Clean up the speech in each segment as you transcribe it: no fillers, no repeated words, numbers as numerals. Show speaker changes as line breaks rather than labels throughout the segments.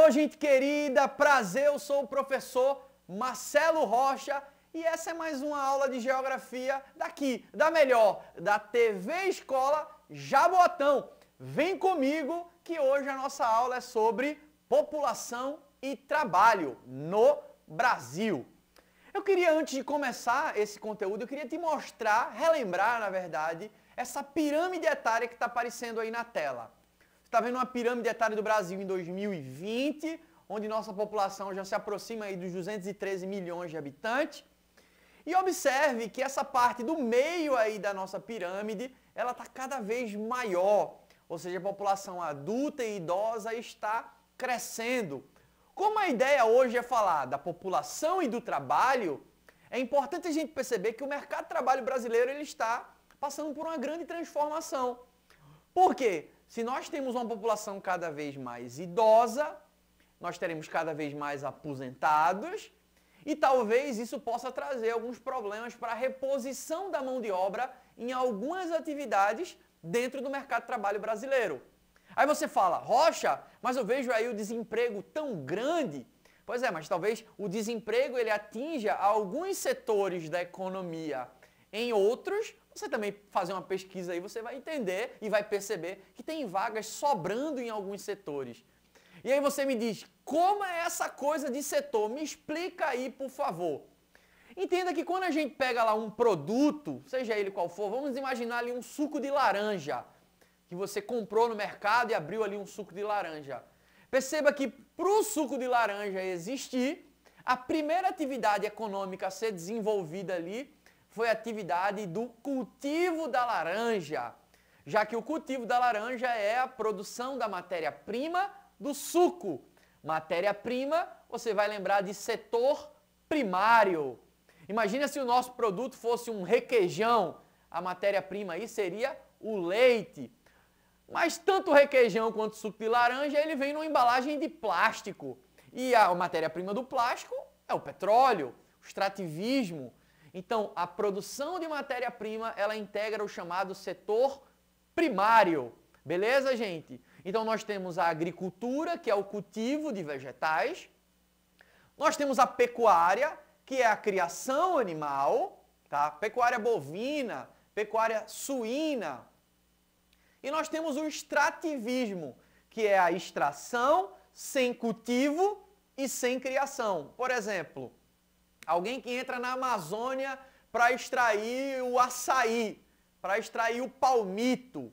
Alô, gente querida, prazer, eu sou o professor Marcelo Rocha e essa é mais uma aula de geografia daqui, da melhor, da TV Escola Jaboatão. Vem comigo que hoje a nossa aula é sobre população e trabalho no Brasil. Eu queria, antes de começar esse conteúdo, eu queria te mostrar, relembrar, na verdade, essa pirâmide etária que está aparecendo aí na tela. Você está vendo uma pirâmide etária do Brasil em 2020, onde nossa população já se aproxima aí dos 213 milhões de habitantes. E observe que essa parte do meio aí da nossa pirâmide, ela está cada vez maior. Ou seja, a população adulta e idosa está crescendo. Como a ideia hoje é falar da população e do trabalho, é importante a gente perceber que o mercado de trabalho brasileiro ele está passando por uma grande transformação. Por quê? Se nós temos uma população cada vez mais idosa, nós teremos cada vez mais aposentados e talvez isso possa trazer alguns problemas para a reposição da mão de obra em algumas atividades dentro do mercado de trabalho brasileiro. Aí você fala, Rocha, mas eu vejo aí o desemprego tão grande. Pois é, mas talvez o desemprego ele atinja alguns setores da economia. Em outros, você também fazer uma pesquisa aí, você vai entender e vai perceber que tem vagas sobrando em alguns setores. E aí você me diz, como é essa coisa de setor? Me explica aí, por favor. Entenda que quando a gente pega lá um produto, seja ele qual for, vamos imaginar ali um suco de laranja, que você comprou no mercado e abriu ali um suco de laranja. Perceba que para o suco de laranja existir, a primeira atividade econômica a ser desenvolvida ali foi a atividade do cultivo da laranja, já que o cultivo da laranja é a produção da matéria-prima do suco. Matéria-prima, você vai lembrar de setor primário. Imagina se o nosso produto fosse um requeijão, a matéria-prima aí seria o leite. Mas tanto o requeijão quanto o suco de laranja, ele vem numa embalagem de plástico. E a matéria-prima do plástico é o petróleo, o extrativismo. Então, a produção de matéria-prima, ela integra o chamado setor primário. Beleza, gente? Então, nós temos a agricultura, que é o cultivo de vegetais. Nós temos a pecuária, que é a criação animal, tá? Pecuária bovina, pecuária suína. E nós temos o extrativismo, que é a extração sem cultivo e sem criação. Por exemplo, alguém que entra na Amazônia para extrair o açaí, para extrair o palmito.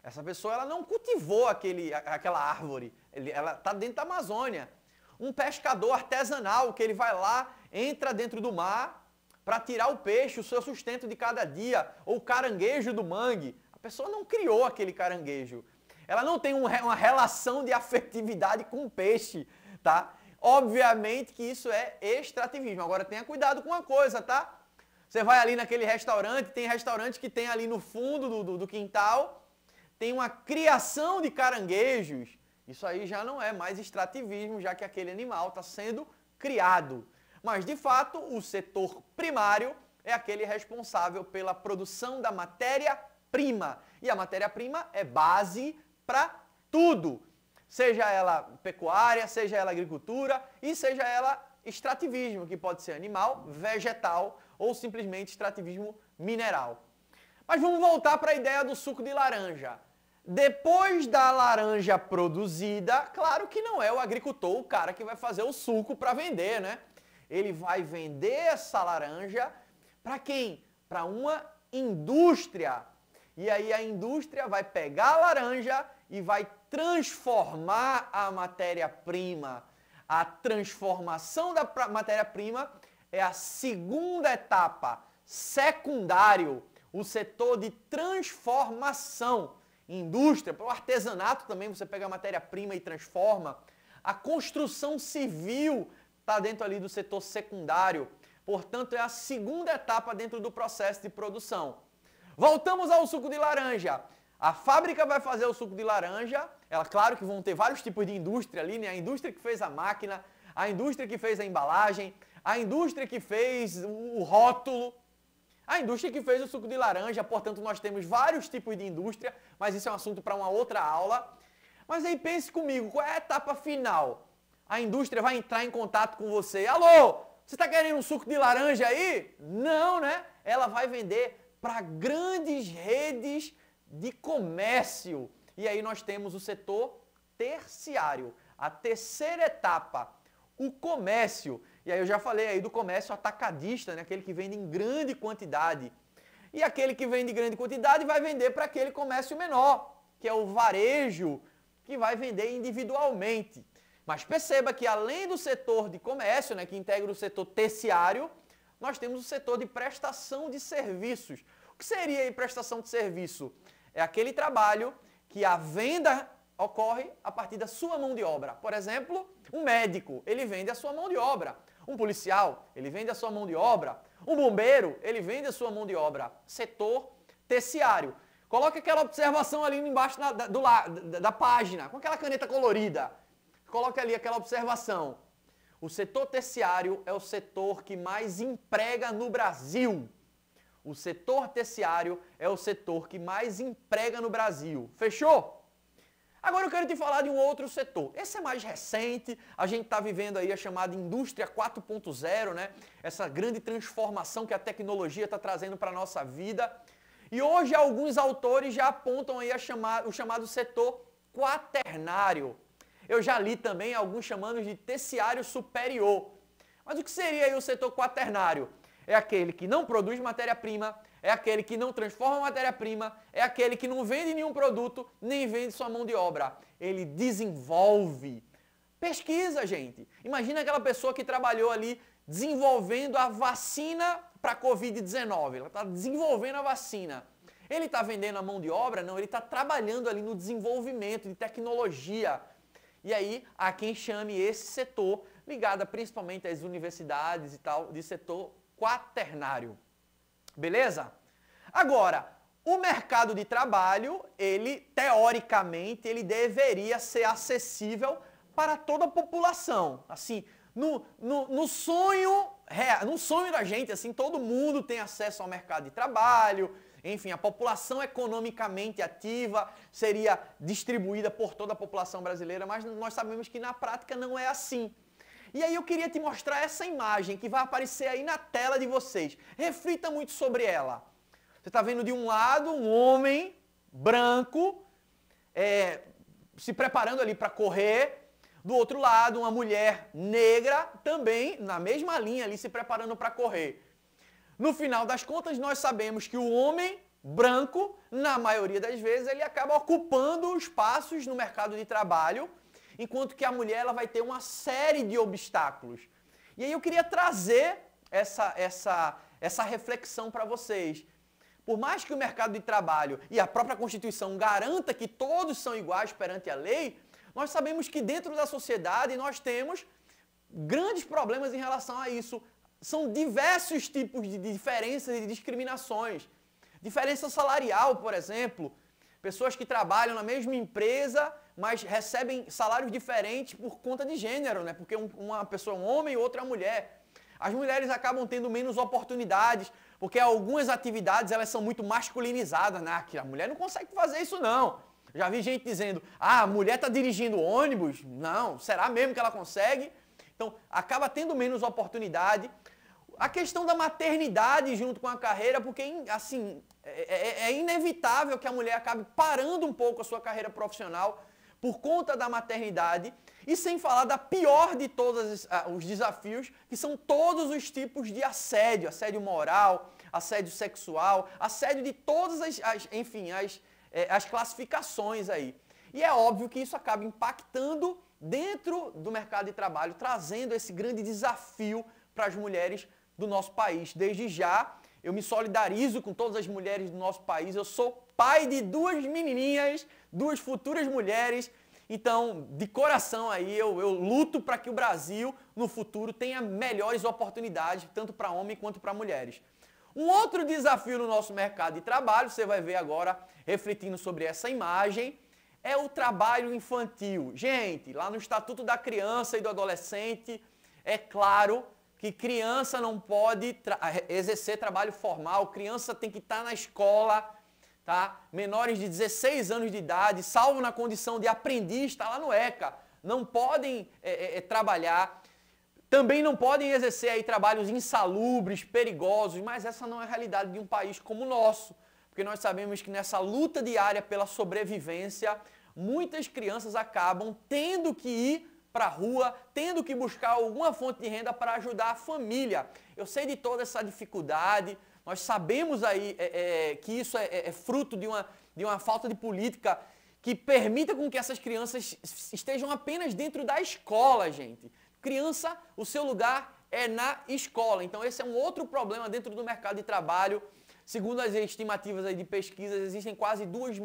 Essa pessoa ela não cultivou aquela árvore, ela está dentro da Amazônia. Um pescador artesanal que ele vai lá, entra dentro do mar para tirar o peixe, o seu sustento de cada dia, ou o caranguejo do mangue. A pessoa não criou aquele caranguejo. Ela não tem uma relação de afetividade com o peixe, tá? Obviamente que isso é extrativismo. Agora tenha cuidado com uma coisa, tá? Você vai ali naquele restaurante, tem restaurante que tem ali no fundo do quintal, tem uma criação de caranguejos. Isso aí já não é mais extrativismo, já que aquele animal está sendo criado. Mas, de fato, o setor primário é aquele responsável pela produção da matéria-prima. E a matéria-prima é base para tudo. Seja ela pecuária, seja ela agricultura e seja ela extrativismo, que pode ser animal, vegetal ou simplesmente extrativismo mineral. Mas vamos voltar para a ideia do suco de laranja. Depois da laranja produzida, claro que não é o agricultor o cara que vai fazer o suco para vender, né? Ele vai vender essa laranja para quem? Para uma indústria. E aí a indústria vai pegar a laranja e vai transformar a matéria-prima. A transformação da matéria-prima é a segunda etapa, secundário, o setor de transformação. Indústria, para o artesanato também você pega a matéria-prima e transforma. A construção civil está dentro ali do setor secundário. Portanto, é a segunda etapa dentro do processo de produção. Voltamos ao suco de laranja. A fábrica vai fazer o suco de laranja. Claro que vão ter vários tipos de indústria ali, né? A indústria que fez a máquina, a indústria que fez a embalagem, a indústria que fez o rótulo, a indústria que fez o suco de laranja. Portanto, nós temos vários tipos de indústria, mas isso é um assunto para uma outra aula. Mas aí pense comigo, qual é a etapa final? a indústria vai entrar em contato com você. Alô, você está querendo um suco de laranja aí? Não, né? Ela vai vender para grandes redes de comércio. E aí nós temos o setor terciário, a terceira etapa, o comércio. E aí eu já falei aí do comércio atacadista, né? Aquele que vende em grande quantidade. E aquele que vende em grande quantidade vai vender para aquele comércio menor, que é o varejo, que vai vender individualmente. Mas perceba que além do setor de comércio, né, que integra o setor terciário, nós temos o setor de prestação de serviços. O que seria aí prestação de serviço? É aquele trabalho que a venda ocorre a partir da sua mão de obra. Por exemplo, um médico, ele vende a sua mão de obra. Um policial, ele vende a sua mão de obra. Um bombeiro, ele vende a sua mão de obra. Setor terciário. Coloque aquela observação ali embaixo da página, com aquela caneta colorida. Coloque ali aquela observação. O setor terciário é o setor que mais emprega no Brasil. O setor terciário é o setor que mais emprega no Brasil. Fechou? Agora eu quero te falar de um outro setor. Esse é mais recente, a gente está vivendo aí a chamada indústria 4.0, né? Essa grande transformação que a tecnologia está trazendo para a nossa vida. E hoje alguns autores já apontam aí o chamado setor quaternário. Eu já li também alguns chamando de terciário superior. Mas o que seria aí o setor quaternário? É aquele que não produz matéria-prima, é aquele que não transforma matéria-prima, é aquele que não vende nenhum produto, nem vende sua mão de obra. Ele desenvolve. Pesquisa, gente. Imagina aquela pessoa que trabalhou ali desenvolvendo a vacina para a Covid-19. Ela está desenvolvendo a vacina. Ele está vendendo a mão de obra? Não, ele está trabalhando ali no desenvolvimento de tecnologia. E aí, há quem chame esse setor, ligado principalmente às universidades e tal, de setor quaternário. Beleza? Agora, o mercado de trabalho, ele, teoricamente, ele deveria ser acessível para toda a população. Assim, no sonho da gente, assim, todo mundo tem acesso ao mercado de trabalho, enfim, a população economicamente ativa seria distribuída por toda a população brasileira, mas nós sabemos que na prática não é assim. E aí eu queria te mostrar essa imagem que vai aparecer aí na tela de vocês. Reflita muito sobre ela. Você está vendo de um lado um homem branco se preparando ali para correr. Do outro lado, uma mulher negra também na mesma linha ali se preparando para correr. No final das contas, nós sabemos que o homem branco, na maioria das vezes, ele acaba ocupando espaços no mercado de trabalho, enquanto que a mulher ela vai ter uma série de obstáculos. E aí eu queria trazer essa reflexão para vocês. Por mais que o mercado de trabalho e a própria Constituição garanta que todos são iguais perante a lei, nós sabemos que dentro da sociedade nós temos grandes problemas em relação a isso. São diversos tipos de diferenças e de discriminações. Diferença salarial, por exemplo. Pessoas que trabalham na mesma empresa, mas recebem salários diferentes por conta de gênero, né? Porque uma pessoa é um homem e outra é uma mulher. As mulheres acabam tendo menos oportunidades, porque algumas atividades elas são muito masculinizadas, né? Que a mulher não consegue fazer isso não. Já vi gente dizendo, a mulher está dirigindo ônibus. Não, será mesmo que ela consegue? Então, acaba tendo menos oportunidade. A questão da maternidade junto com a carreira, porque, assim, é inevitável que a mulher acabe parando um pouco a sua carreira profissional por conta da maternidade, e sem falar da pior de todos os desafios, que são todos os tipos de assédio, assédio moral, assédio sexual, assédio de todas as classificações aí. E é óbvio que isso acaba impactando dentro do mercado de trabalho, trazendo esse grande desafio para as mulheres do nosso país. Desde já, eu me solidarizo com todas as mulheres do nosso país. Eu sou pai de duas menininhas, duas futuras mulheres. Então, de coração aí, eu luto para que o Brasil, no futuro, tenha melhores oportunidades, tanto para homens quanto para mulheres. Um outro desafio no nosso mercado de trabalho, você vai ver agora, refletindo sobre essa imagem, é o trabalho infantil. Gente, lá no Estatuto da Criança e do Adolescente, é claro que criança não pode exercer trabalho formal, criança tem que estar na escola, tá? Menores de 16 anos de idade, salvo na condição de aprendiz, está lá no ECA. não podem trabalhar, também não podem exercer aí trabalhos insalubres, perigosos, mas essa não é a realidade de um país como o nosso, porque nós sabemos que nessa luta diária pela sobrevivência, muitas crianças acabam tendo que ir para a rua, tendo que buscar alguma fonte de renda para ajudar a família. Eu sei de toda essa dificuldade, nós sabemos aí que isso é fruto de uma falta de política que permita com que essas crianças estejam apenas dentro da escola, gente. Criança, o seu lugar é na escola. Então esse é um outro problema dentro do mercado de trabalho. Segundo as estimativas aí de pesquisas, existem quase 2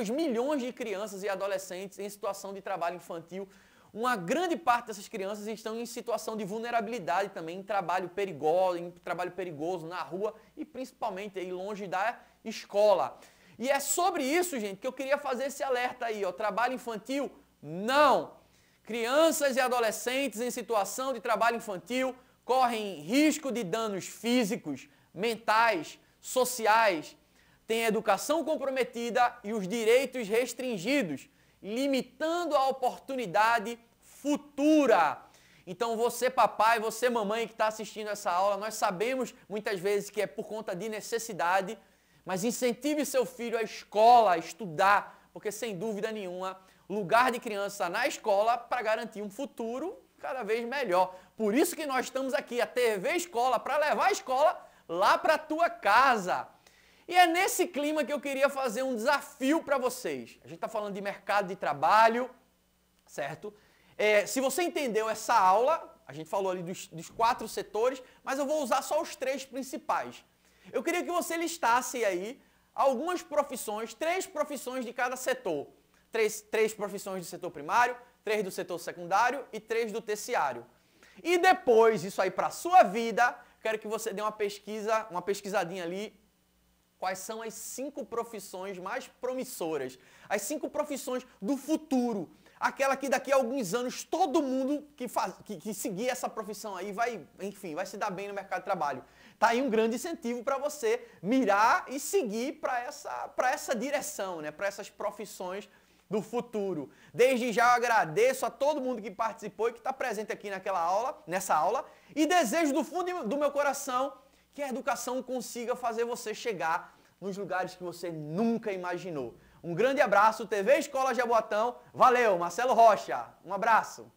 milhões de crianças e adolescentes em situação de trabalho infantil. Uma grande parte dessas crianças estão em situação de vulnerabilidade também, em trabalho perigoso na rua e principalmente aí longe da escola. E é sobre isso, gente, que eu queria fazer esse alerta aí, ó. Trabalho infantil, não! Crianças e adolescentes em situação de trabalho infantil correm risco de danos físicos, mentais, sociais, têm a educação comprometida e os direitos restringidos, limitando a oportunidade futura. Então você papai, você mamãe que está assistindo essa aula, nós sabemos muitas vezes que é por conta de necessidade, mas incentive seu filho a escola, a estudar, porque sem dúvida nenhuma, lugar de criança na escola para garantir um futuro cada vez melhor. Por isso que nós estamos aqui, a TV Escola, para levar a escola lá para a tua casa. E é nesse clima que eu queria fazer um desafio para vocês. A gente está falando de mercado de trabalho, certo? Se você entendeu essa aula, a gente falou ali dos 4 setores, mas eu vou usar só os 3 principais. Eu queria que você listasse aí algumas profissões, 3 profissões de cada setor. 3 profissões do setor primário, 3 do setor secundário e 3 do terciário. E depois, isso aí para a sua vida, quero que você dê uma pesquisadinha ali, quais são as 5 profissões mais promissoras, as 5 profissões do futuro, aquela que daqui a alguns anos todo mundo que seguir essa profissão aí vai se dar bem no mercado de trabalho. Tá aí um grande incentivo para você mirar e seguir para essa direção, né? Para essas profissões do futuro. Desde já eu agradeço a todo mundo que participou e que está presente aqui nessa aula e desejo do fundo do meu coração que a educação consiga fazer você chegar nos lugares que você nunca imaginou. Um grande abraço, TV Escola Jaboatão. Valeu, Marcelo Rocha. Um abraço.